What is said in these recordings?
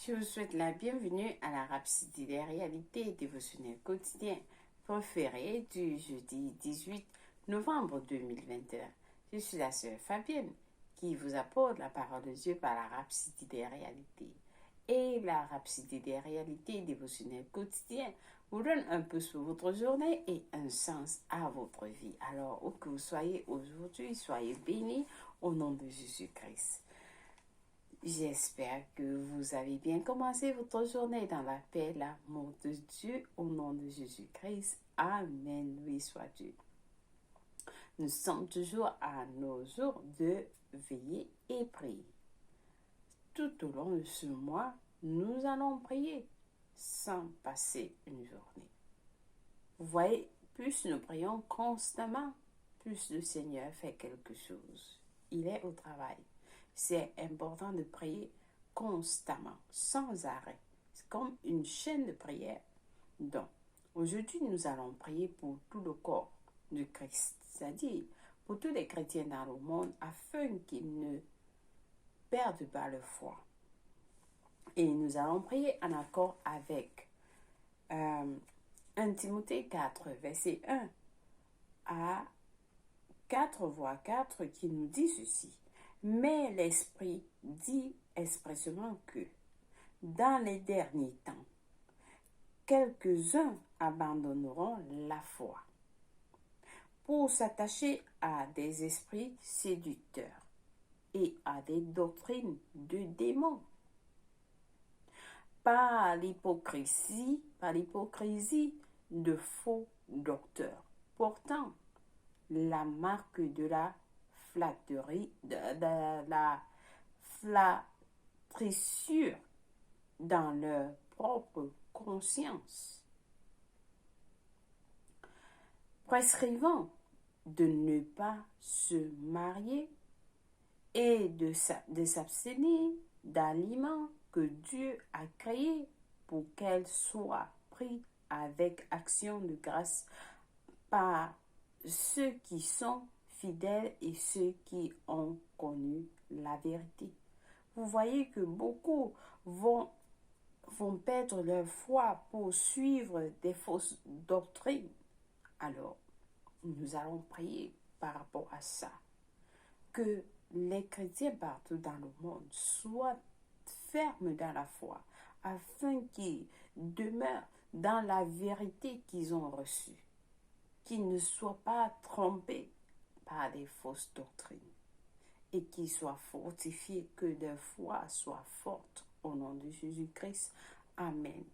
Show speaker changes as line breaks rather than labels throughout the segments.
Je vous souhaite la bienvenue à la Rhapsodie des réalités dévotionnelles quotidiennes préférées du jeudi 18 novembre 2021. Je suis la sœur Fabienne qui vous apporte la parole de Dieu par la Rhapsodie des réalités. Et la Rhapsodie des réalités dévotionnelles quotidiennes vous donne un peu sur votre journée et un sens à votre vie. Alors, où que vous soyez aujourd'hui, soyez bénis au nom de Jésus-Christ. J'espère que vous avez bien commencé votre journée dans la paix et l'amour de Dieu au nom de Jésus-Christ. Amen. Oui, soit Dieu. Nous sommes toujours à nos jours de veiller et prier. Tout au long de ce mois, nous allons prier sans passer une journée. Vous voyez, plus nous prions constamment, plus le Seigneur fait quelque chose. Il est au travail. C'est important de prier constamment, sans arrêt. C'est comme une chaîne de prière. Donc, aujourd'hui, nous allons prier pour tout le corps de Christ, c'est-à-dire pour tous les chrétiens dans le monde, afin qu'ils ne perdent pas leur foi. Et nous allons prier en accord avec 1 Timothée 4, verset 1 à 4, voire 4, qui nous dit ceci. Mais l'Esprit dit expressément que, dans les derniers temps, quelques-uns abandonneront la foi pour s'attacher à des esprits séducteurs et à des doctrines de démons. Par l'hypocrisie de faux docteurs, portant la marque de la flatterie, de la flattrissure dans leur propre conscience, prescrivant de ne pas se marier et de s'abstenir d'aliments que Dieu a créés pour qu'elles soient prises avec action de grâce par ceux qui sont fidèles et ceux qui ont connu la vérité. Vous voyez que beaucoup vont perdre leur foi pour suivre des fausses doctrines. Alors, nous allons prier par rapport à ça. Que les chrétiens partout dans le monde soient fermes dans la foi, afin qu'ils demeurent dans la vérité qu'ils ont reçue, qu'ils ne soient pas trompés par des fausses doctrines et qu'ils soient fortifiés, que leur foi soit forte au nom de Jésus-Christ. Amen.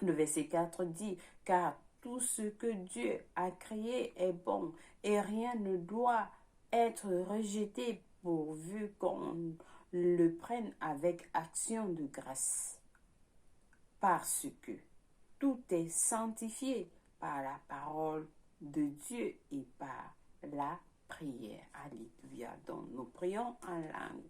Le verset 4 dit, car tout ce que Dieu a créé est bon et rien ne doit être rejeté pourvu qu'on le prenne avec action de grâce. Parce que tout est sanctifié par la parole de Dieu et par la prière. Alléluia. Donc nous prions en langue.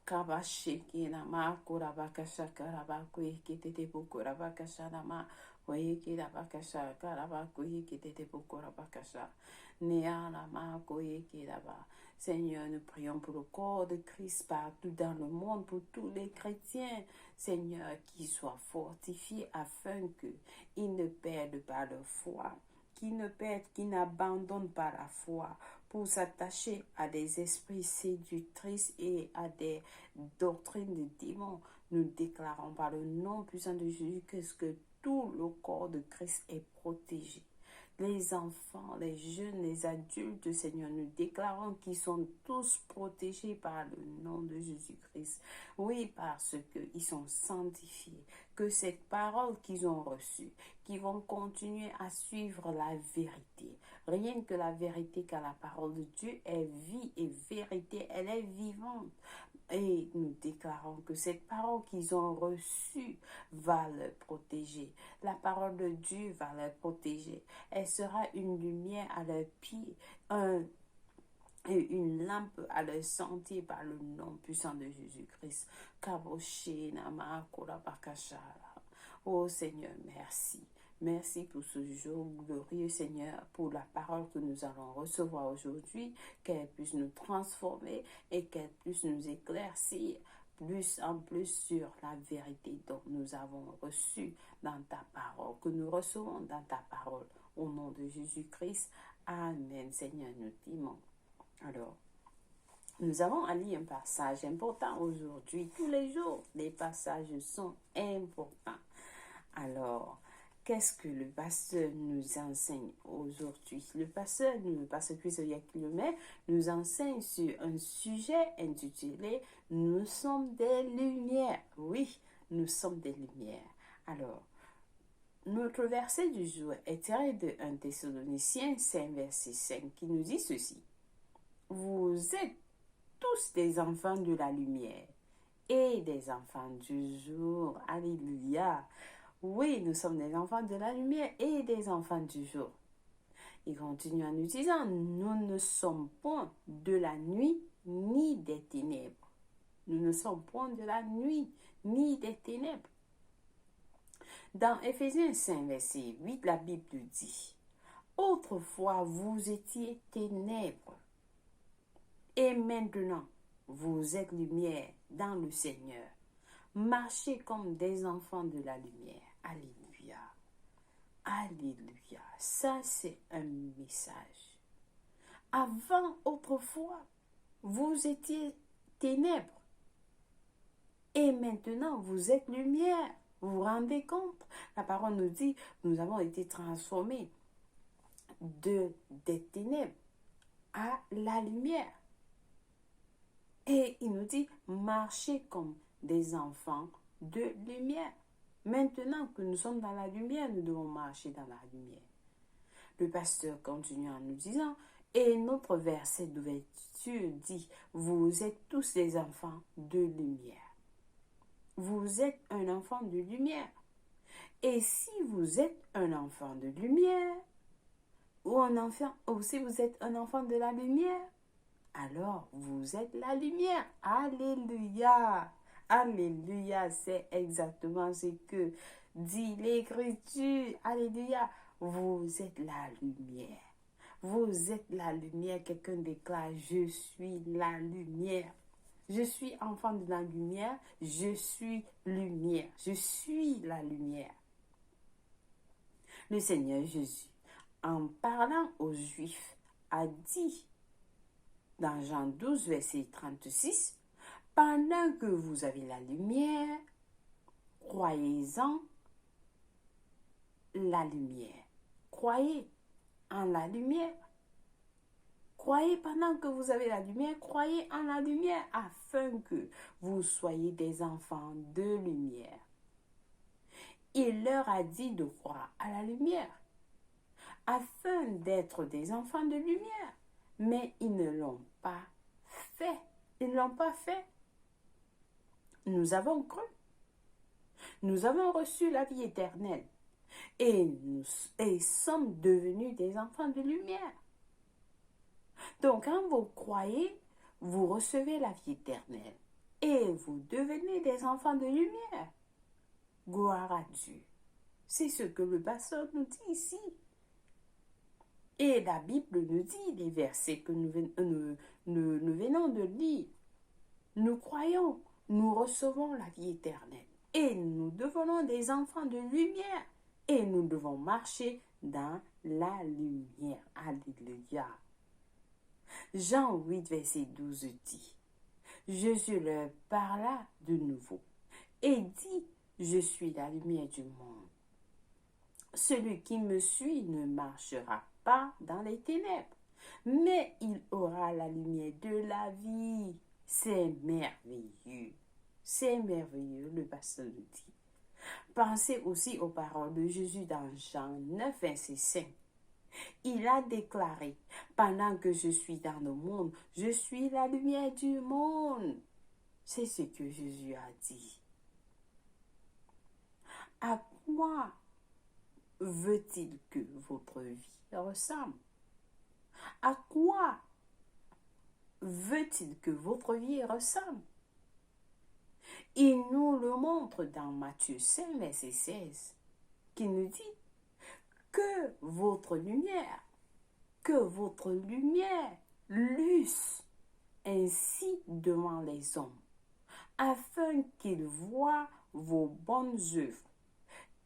Kabashiki nama kurabakasha karabakui kitete bukurabakasha nama wiki rabakasha karabakui kitete bukurabakasha niana ma kuiki raba. Seigneur, nous prions pour le corps de Christ partout dans le monde, pour tous les chrétiens, Seigneur, qu'ils soient fortifiés afin qu'ils ne perdent pas leur foi, qu'ils n'abandonnent pas la foi pour s'attacher à des esprits séductrices et à des doctrines de démons. Nous déclarons par le nom puissant de Jésus-Christ que tout le corps de Christ est protégé. Les enfants, les jeunes, les adultes, Seigneur, nous déclarons qu'ils sont tous protégés par le nom de Jésus-Christ. Oui, parce qu'ils sont sanctifiés. Que cette parole qu'ils ont reçue, qu'ils vont continuer à suivre la vérité. Rien que la vérité, car la parole de Dieu est vie et vérité, elle est vivante. Et nous déclarons que cette parole qu'ils ont reçue va les protéger. La parole de Dieu va les protéger. Elle sera une lumière à leurs pieds, et une lampe à leur sentier par le nom puissant de Jésus-Christ. Oh Seigneur, merci. Merci pour ce jour glorieux, Seigneur, pour la parole que nous allons recevoir aujourd'hui, qu'elle puisse nous transformer et qu'elle puisse nous éclaircir plus en plus sur la vérité dont nous avons reçu dans ta parole, que nous recevons dans ta parole. Au nom de Jésus-Christ, Amen. Seigneur, nous t'aimons. Alors, nous avons à lire un passage important aujourd'hui. Tous les jours, les passages sont importants. Alors, qu'est-ce que le pasteur nous enseigne aujourd'hui? Le pasteur Christophe Kilomé nous enseigne sur un sujet intitulé « Nous sommes des lumières ». Oui, nous sommes des lumières. Alors, notre verset du jour est tiré de 1 Thessaloniciens 5, verset 5, qui nous dit ceci. « Vous êtes tous des enfants de la lumière et des enfants du jour. » Alléluia. Oui, nous sommes des enfants de la lumière et des enfants du jour. Il continue en nous disant, nous ne sommes point de la nuit ni des ténèbres. Nous ne sommes point de la nuit ni des ténèbres. Dans Éphésiens 5, verset 8, la Bible dit, autrefois vous étiez ténèbres et maintenant vous êtes lumière dans le Seigneur. Marchez comme des enfants de la lumière. Alléluia. Alléluia. Ça, c'est un message. Avant, autrefois, vous étiez ténèbres. Et maintenant, vous êtes lumière. Vous vous rendez compte? La parole nous dit, nous avons été transformés des ténèbres à la lumière. Et il nous dit, marchez comme des enfants de lumière. Maintenant que nous sommes dans la lumière, nous devons marcher dans la lumière. Le pasteur continue en nous disant, et notre verset d'ouverture dit, vous êtes tous des enfants de lumière. Vous êtes un enfant de lumière. Et si vous êtes un enfant de lumière, ou si vous êtes un enfant de la lumière, alors vous êtes la lumière. Alléluia. Alléluia, c'est exactement ce que dit l'Écriture. Alléluia, vous êtes la lumière. Vous êtes la lumière. Quelqu'un déclare, je suis la lumière. Je suis enfant de la lumière. Je suis lumière. Je suis la lumière. Le Seigneur Jésus, en parlant aux Juifs, a dit dans Jean 12, verset 36, pendant que vous avez la lumière, croyez-en la lumière. Croyez en la lumière. Croyez pendant que vous avez la lumière, croyez en la lumière afin que vous soyez des enfants de lumière. Il leur a dit de croire à la lumière afin d'être des enfants de lumière. Mais ils ne l'ont pas fait. Ils ne l'ont pas fait. Nous avons cru. Nous avons reçu la vie éternelle. Et nous sommes devenus des enfants de lumière. Donc, quand vous croyez, vous recevez la vie éternelle. Et vous devenez des enfants de lumière. Gloire à Dieu. C'est ce que le pasteur nous dit ici. Et la Bible nous dit, les versets que nous venons de lire, nous croyons, nous recevons la vie éternelle. Et nous devenons des enfants de lumière. Et nous devons marcher dans la lumière. Alléluia. Jean 8, verset 12 dit, Jésus leur parla de nouveau et dit, je suis la lumière du monde. Celui qui me suit ne marchera pas dans les ténèbres, mais il aura la lumière de la vie. C'est merveilleux. C'est merveilleux, le pasteur nous dit. Pensez aussi aux paroles de Jésus dans Jean 9, verset 5. Il a déclaré, pendant que je suis dans le monde, je suis la lumière du monde. C'est ce que Jésus a dit. À quoi veut-il que votre vie ressemble? À quoi veut-il que votre vie ressemble? Il nous le montre dans Matthieu 5, verset 16, qui nous dit que votre lumière luise ainsi devant les hommes, afin qu'il voie vos bonnes œuvres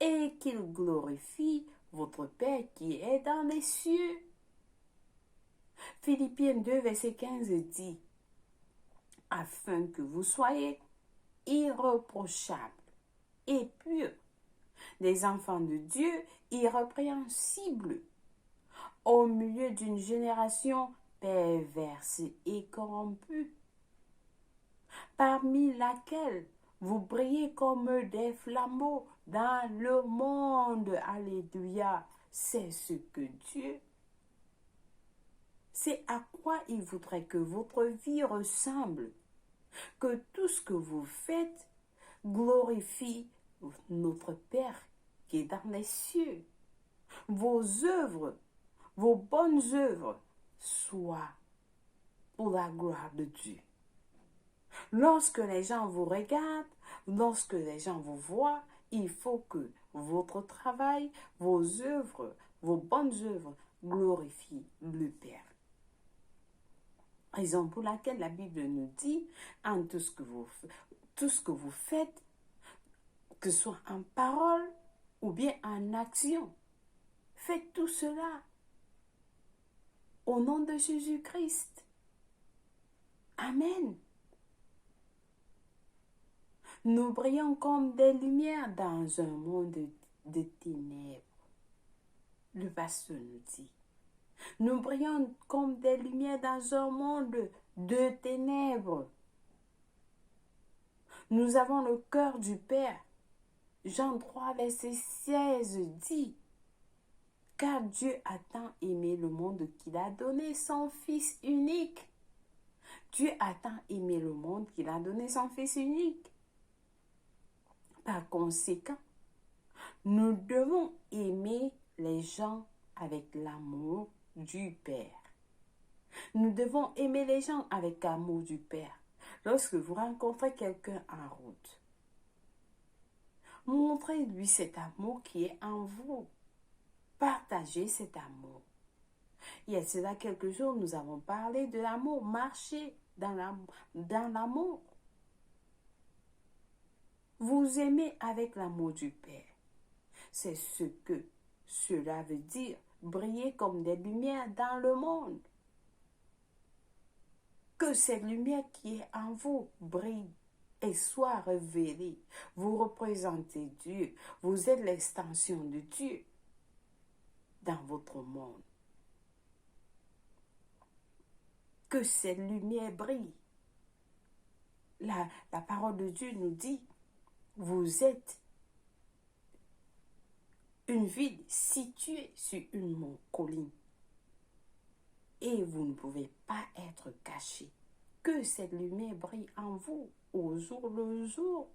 et qu'il glorifie votre Père qui est dans les cieux. Philippiens 2, verset 15 dit, afin que vous soyez irréprochables et purs, des enfants de Dieu irrépréhensibles, au milieu d'une génération perverse et corrompue, parmi laquelle vous brillez comme des flambeaux dans le monde. Alléluia. C'est ce que Dieu, c'est à quoi il voudrait que votre vie ressemble, que tout ce que vous faites glorifie notre Père qui est dans les cieux. Vos œuvres, vos bonnes œuvres soient pour la gloire de Dieu. Lorsque les gens vous regardent, lorsque les gens vous voient, il faut que votre travail, vos œuvres, vos bonnes œuvres glorifient le Père. Raison pour laquelle la Bible nous dit, en tout ce que vous faites, que ce soit en parole ou bien en action, faites tout cela au nom de Jésus-Christ. Amen. Nous brillons comme des lumières dans un monde de ténèbres. Le pasteur nous dit. Nous brillons comme des lumières dans un monde de ténèbres. Nous avons le cœur du Père. Jean 3, verset 16 dit, car Dieu a tant aimé le monde qu'il a donné son Fils unique. Dieu a tant aimé le monde qu'il a donné son Fils unique. Par conséquent, nous devons aimer les gens avec l'amour du Père. Nous devons aimer les gens avec l'amour du Père. Lorsque vous rencontrez quelqu'un en route, montrez-lui cet amour qui est en vous. Partagez cet amour. Il y a cela quelques jours, nous avons parlé de l'amour. Marchez dans l'amour. Vous aimez avec l'amour du Père. C'est ce que cela veut dire, briller comme des lumières dans le monde. Que cette lumière qui est en vous brille et soit révélée. Vous représentez Dieu. Vous êtes l'extension de Dieu dans votre monde. Que cette lumière brille. La parole de Dieu nous dit, vous êtes une ville située sur une colline et vous ne pouvez pas être caché. Que cette lumière brille en vous au jour le jour.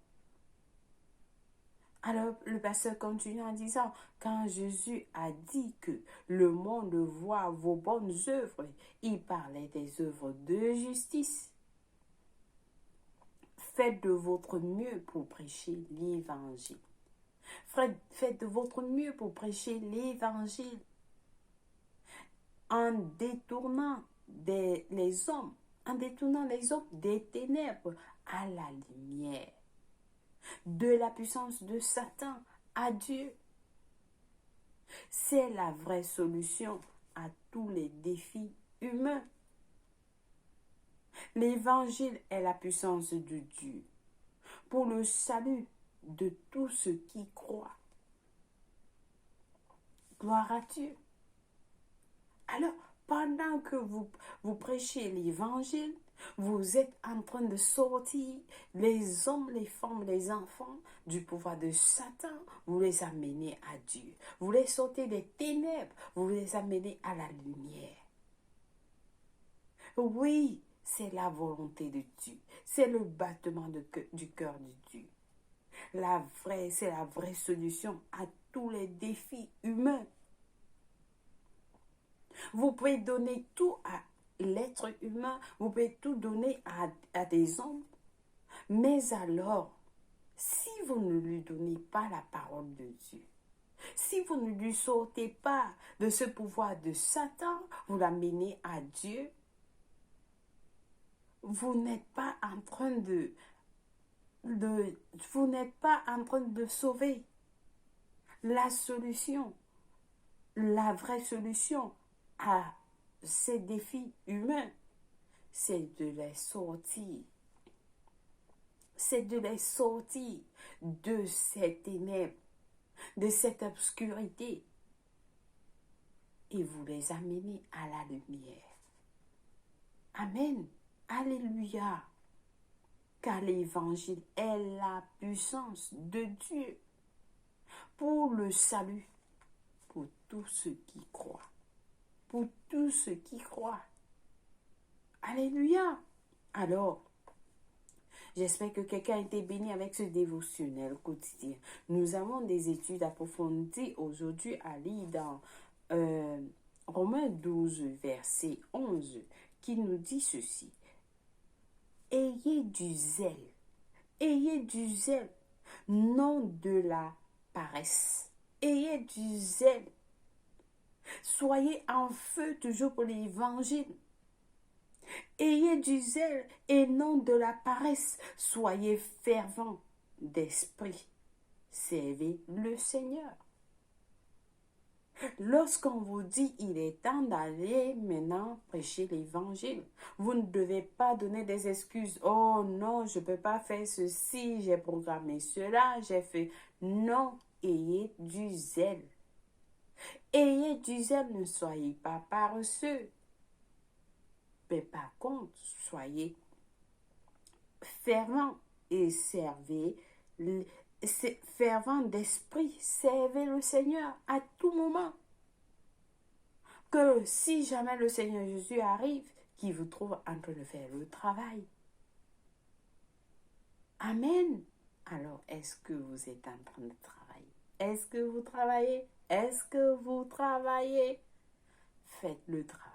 Alors le pasteur continue en disant, quand Jésus a dit que le monde voit vos bonnes œuvres, il parlait des œuvres de justice. Faites de votre mieux pour prêcher l'évangile. Faites de votre mieux pour prêcher l'évangile en détournant les hommes des ténèbres à la lumière, de la puissance de Satan à Dieu. C'est la vraie solution à tous les défis humains. L'évangile est la puissance de Dieu pour le salut de tous ceux qui croient. Gloire à Dieu. Alors, pendant que vous prêchez l'évangile, vous êtes en train de sortir les hommes, les femmes, les enfants du pouvoir de Satan. Vous les amenez à Dieu. Vous les sortez des ténèbres. Vous les amenez à la lumière. Oui, c'est la volonté de Dieu. C'est le battement du cœur de Dieu. C'est la vraie solution à tous les défis humains. Vous pouvez donner tout à l'être humain, vous pouvez tout donner à des hommes, mais alors, si vous ne lui donnez pas la parole de Dieu, si vous ne lui sortez pas de ce pouvoir de Satan, vous l'amenez à Dieu, vous n'êtes pas en train vous n'êtes pas en train de sauver. La solution, la vraie solution à ces défis humains, c'est de les sortir. C'est de les sortir de ces ténèbres, de cette obscurité, et vous les amener à la lumière. Amen. Alléluia. Car l'évangile est la puissance de Dieu pour le salut, pour tous ceux qui croient. Pour tous ceux qui croient. Alléluia. Alors, j'espère que quelqu'un a été béni avec ce dévotionnel quotidien. Nous avons des études approfondies aujourd'hui à lire dans Romains 12, verset 11, qui nous dit ceci. Ayez du zèle, non de la paresse. Ayez du zèle. Soyez en feu toujours pour l'évangile. Ayez du zèle et non de la paresse. Soyez fervents d'esprit. Servez le Seigneur. Lorsqu'on vous dit il est temps d'aller maintenant prêcher l'évangile, vous ne devez pas donner des excuses. Oh non, je ne peux pas faire ceci, j'ai programmé cela, j'ai fait. Non, ayez du zèle. Ayez du zèle, ne soyez pas paresseux. Mais par contre, soyez fervents et servez, fervents d'esprit, servez le Seigneur à tout moment. Que si jamais le Seigneur Jésus arrive, qu'il vous trouve en train de faire le travail. Amen. Alors, est-ce que vous êtes en train de travailler? Est-ce que vous travaillez? Est-ce que vous travaillez? Faites le travail.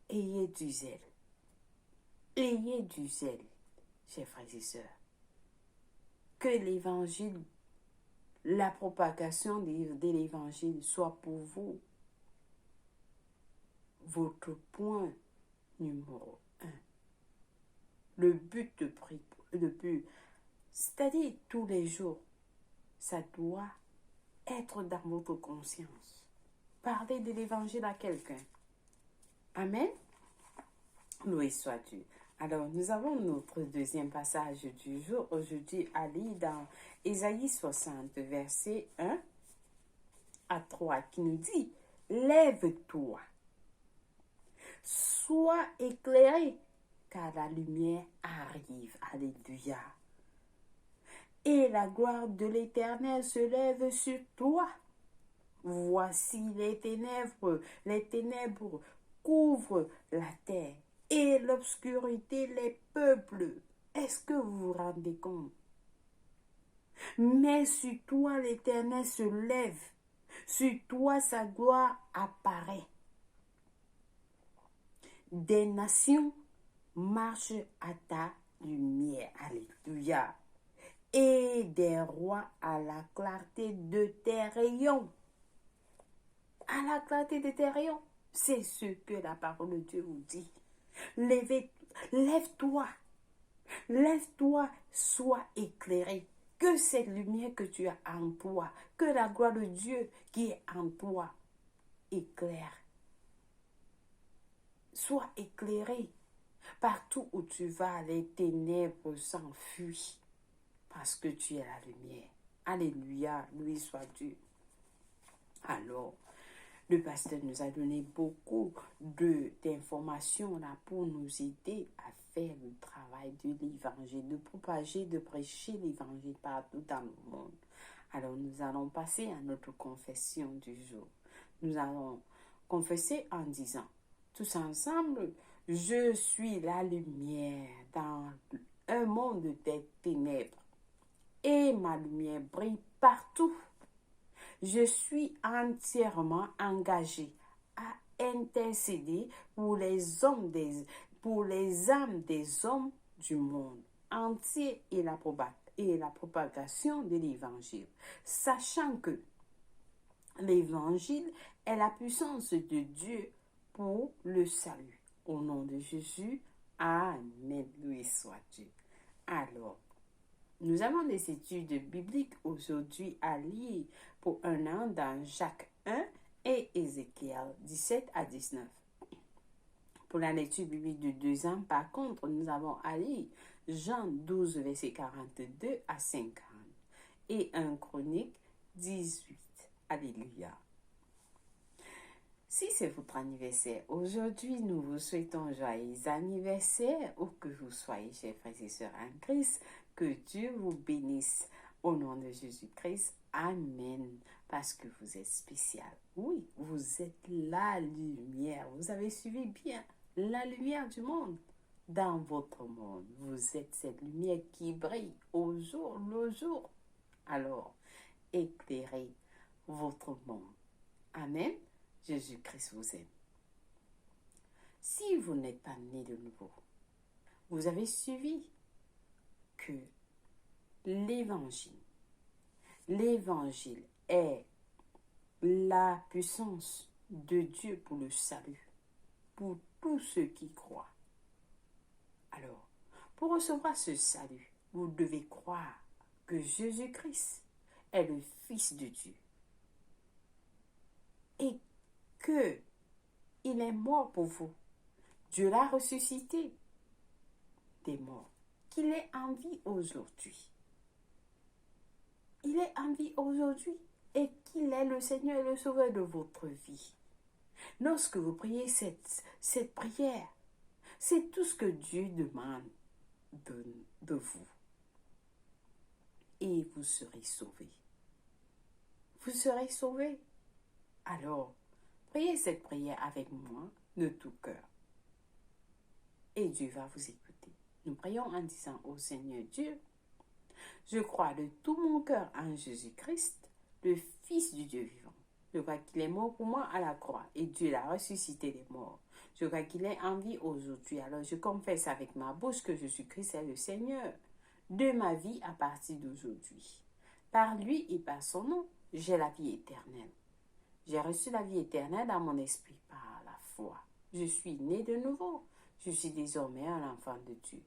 Ayez du zèle. Ayez du zèle, chers frères et sœurs. Que l'évangile, la propagation de l'évangile soit pour vous votre point numéro 1. Le but de prier, c'est-à-dire tous les jours, ça doit être dans votre conscience. Parlez de l'évangile à quelqu'un. Amen. Loué soit Dieu. Alors, nous avons notre deuxième passage du jour aujourd'hui à lire dans Ésaïe 60, verset 1 à 3, qui nous dit « Lève-toi, sois éclairé, car la lumière arrive. » Alléluia. Et la gloire de l'Éternel se lève sur toi. Voici les ténèbres couvrent la terre et l'obscurité les peuples. Est-ce que vous vous rendez compte? Mais sur toi l'Éternel se lève, sur toi sa gloire apparaît. Des nations marchent à ta lumière. Alléluia. Et des rois à la clarté de tes rayons. À la clarté de tes rayons. C'est ce que la parole de Dieu vous dit. Lève-toi. Lève-toi, sois éclairé. Que cette lumière que tu as en toi, que la gloire de Dieu qui est en toi éclaire. Sois éclairé. Partout où tu vas, les ténèbres s'enfuient parce que tu es la lumière. Alléluia, loué soit Dieu. Alors, le pasteur nous a donné beaucoup d'informations là pour nous aider à faire le travail de l'évangile, de propager, de prêcher l'évangile partout dans le monde. Alors, nous allons passer à notre confession du jour. Nous allons confesser en disant, tous ensemble, je suis la lumière dans un monde des ténèbres et ma lumière brille partout. Je suis entièrement engagé à intercéder pour les âmes des hommes du monde entier et la propagation de l'évangile, sachant que l'évangile est la puissance de Dieu pour le salut. Au nom de Jésus, Amen. Loué soit Dieu. Alors, nous avons des études bibliques aujourd'hui à lire pour un an dans Jacques 1 et Ézéchiel 17 à 19. Pour la lecture biblique de 2 ans, par contre, nous avons à lire Jean 12, verset 42 à 50 et 1 Chronique 18. Alléluia. Si c'est votre anniversaire, aujourd'hui, nous vous souhaitons joyeux anniversaire, où que vous soyez, chers frères et sœurs en Christ, que Dieu vous bénisse. Au nom de Jésus-Christ, Amen. Parce que vous êtes spécial. Oui, vous êtes la lumière. Vous avez suivi bien la lumière du monde. Dans votre monde, vous êtes cette lumière qui brille au jour le jour. Alors, éclairez votre monde. Amen. Jésus-Christ vous aime. Si vous n'êtes pas né de nouveau, vous avez suivi que l'évangile est la puissance de Dieu pour le salut, pour tous ceux qui croient. Alors, pour recevoir ce salut, vous devez croire que Jésus-Christ est le Fils de Dieu et qu'il est mort pour vous. Dieu l'a ressuscité des morts, qu'il est en vie aujourd'hui. Il est en vie aujourd'hui et qu'il est le Seigneur et le Sauveur de votre vie. Lorsque vous priez cette prière, c'est tout ce que Dieu demande de vous. Et vous serez sauvés. Vous serez sauvés. Alors, priez cette prière avec moi de tout cœur. Et Dieu va vous écouter. Nous prions en disant au Seigneur Dieu, je crois de tout mon cœur en Jésus-Christ, le Fils du Dieu vivant. Je crois qu'il est mort pour moi à la croix et Dieu l'a ressuscité des morts. Je crois qu'il est en vie aujourd'hui. Alors je confesse avec ma bouche que Jésus-Christ est le Seigneur de ma vie à partir d'aujourd'hui. Par lui et par son nom, j'ai la vie éternelle. J'ai reçu la vie éternelle dans mon esprit par la foi. Je suis né de nouveau. Je suis désormais un enfant de Dieu.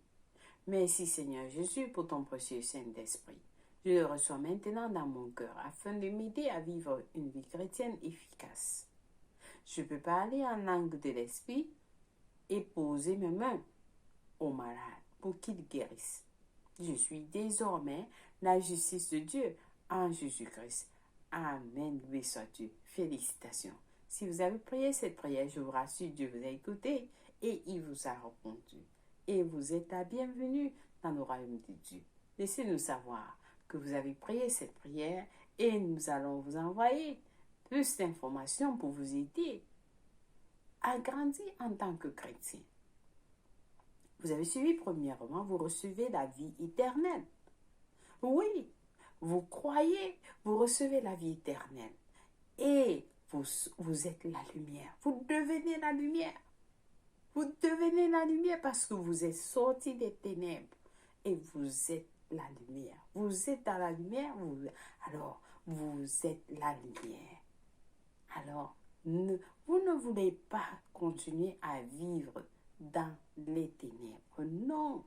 Merci Seigneur Jésus pour ton précieux Saint-Esprit. Je le reçois maintenant dans mon cœur afin de m'aider à vivre une vie chrétienne efficace. Je peux parler en langue de l'Esprit et poser mes mains aux malades pour qu'ils guérissent. Je suis désormais la justice de Dieu en Jésus-Christ. Amen. Loué soit Dieu. Félicitations. Si vous avez prié cette prière, je vous rassure, Dieu vous a écouté et il vous a répondu. Et vous êtes la bienvenue dans le royaume de Dieu. Laissez-nous savoir que vous avez prié cette prière et nous allons vous envoyer plus d'informations pour vous aider à grandir en tant que chrétien. Vous avez suivi premièrement, vous recevez la vie éternelle. Oui, vous croyez, vous recevez la vie éternelle. Et vous êtes la lumière. Vous devenez la lumière. Vous devenez la lumière parce que vous êtes sortis des ténèbres et vous êtes la lumière. Vous êtes dans la lumière, alors vous êtes la lumière. Alors, vous ne voulez pas continuer à vivre dans les ténèbres. Non,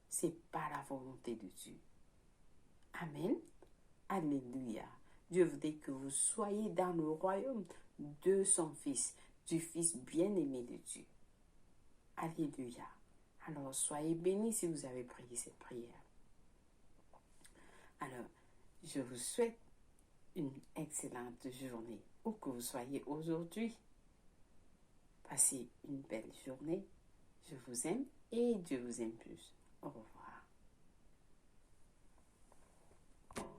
ce n'est pas la volonté de Dieu. Amen. Alléluia. Dieu voudrait que vous soyez dans le royaume de son Fils, du Fils bien-aimé de Dieu. Alléluia. Alors, soyez bénis si vous avez prié cette prière. Alors, je vous souhaite une excellente journée, où que vous soyez aujourd'hui. Passez une belle journée. Je vous aime et Dieu vous aime plus. Au revoir.